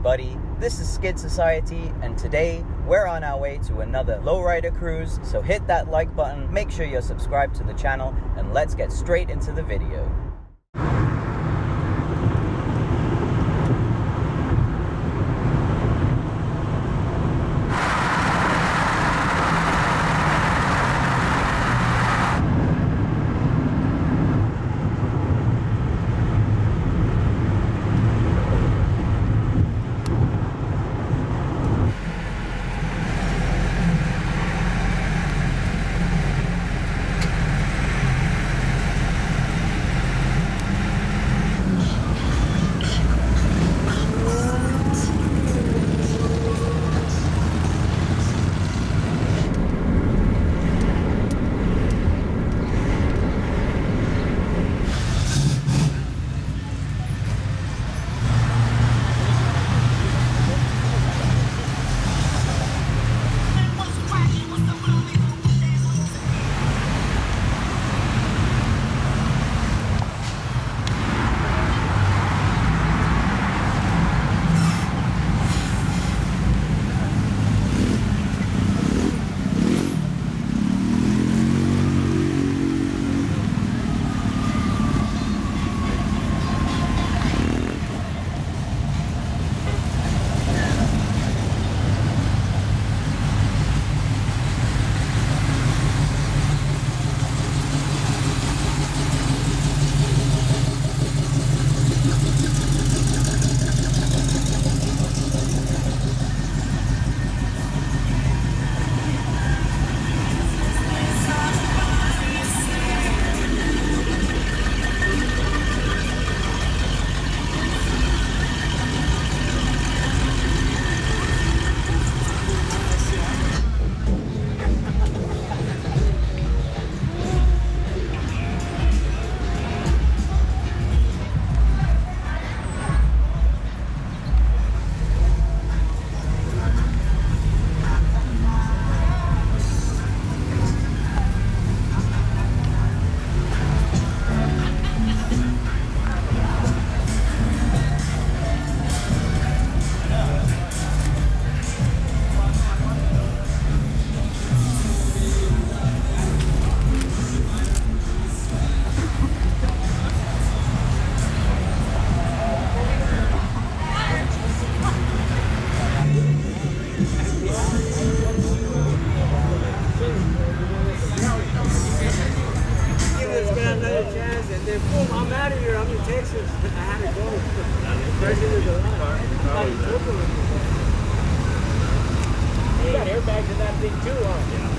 everybody, this is Skid Society, and today we're on our way to another lowrider cruise, so hit that like button, make sure you're subscribed to the channel, and let's get straight into the video. I'm out of here. I'm in Texas. I had to go. President of the You got airbags in that thing too, huh? Yeah.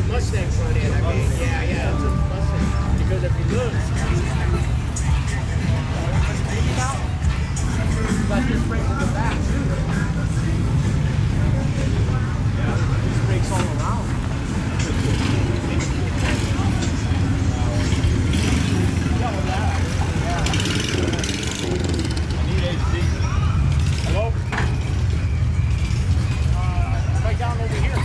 Mustang front end, I mean, yeah, it's a Mustang. Because if you look, got this brakes in the back too. Yeah, these brakes all around. I need AC. Hello? Right down over here.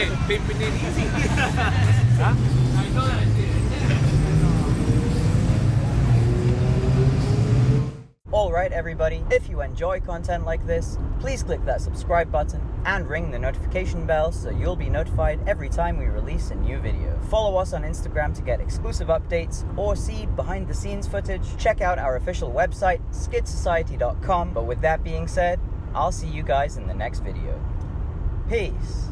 Hey, pimping it easy. Huh? I know that shit. Alright everybody, if you enjoy content like this, please click that subscribe button and ring the notification bell so you'll be notified every time we release a new video. Follow us on Instagram to get exclusive updates or see behind the scenes footage. Check out our official website, skidsociety.com. But with that being said, I'll see you guys in the next video. Peace.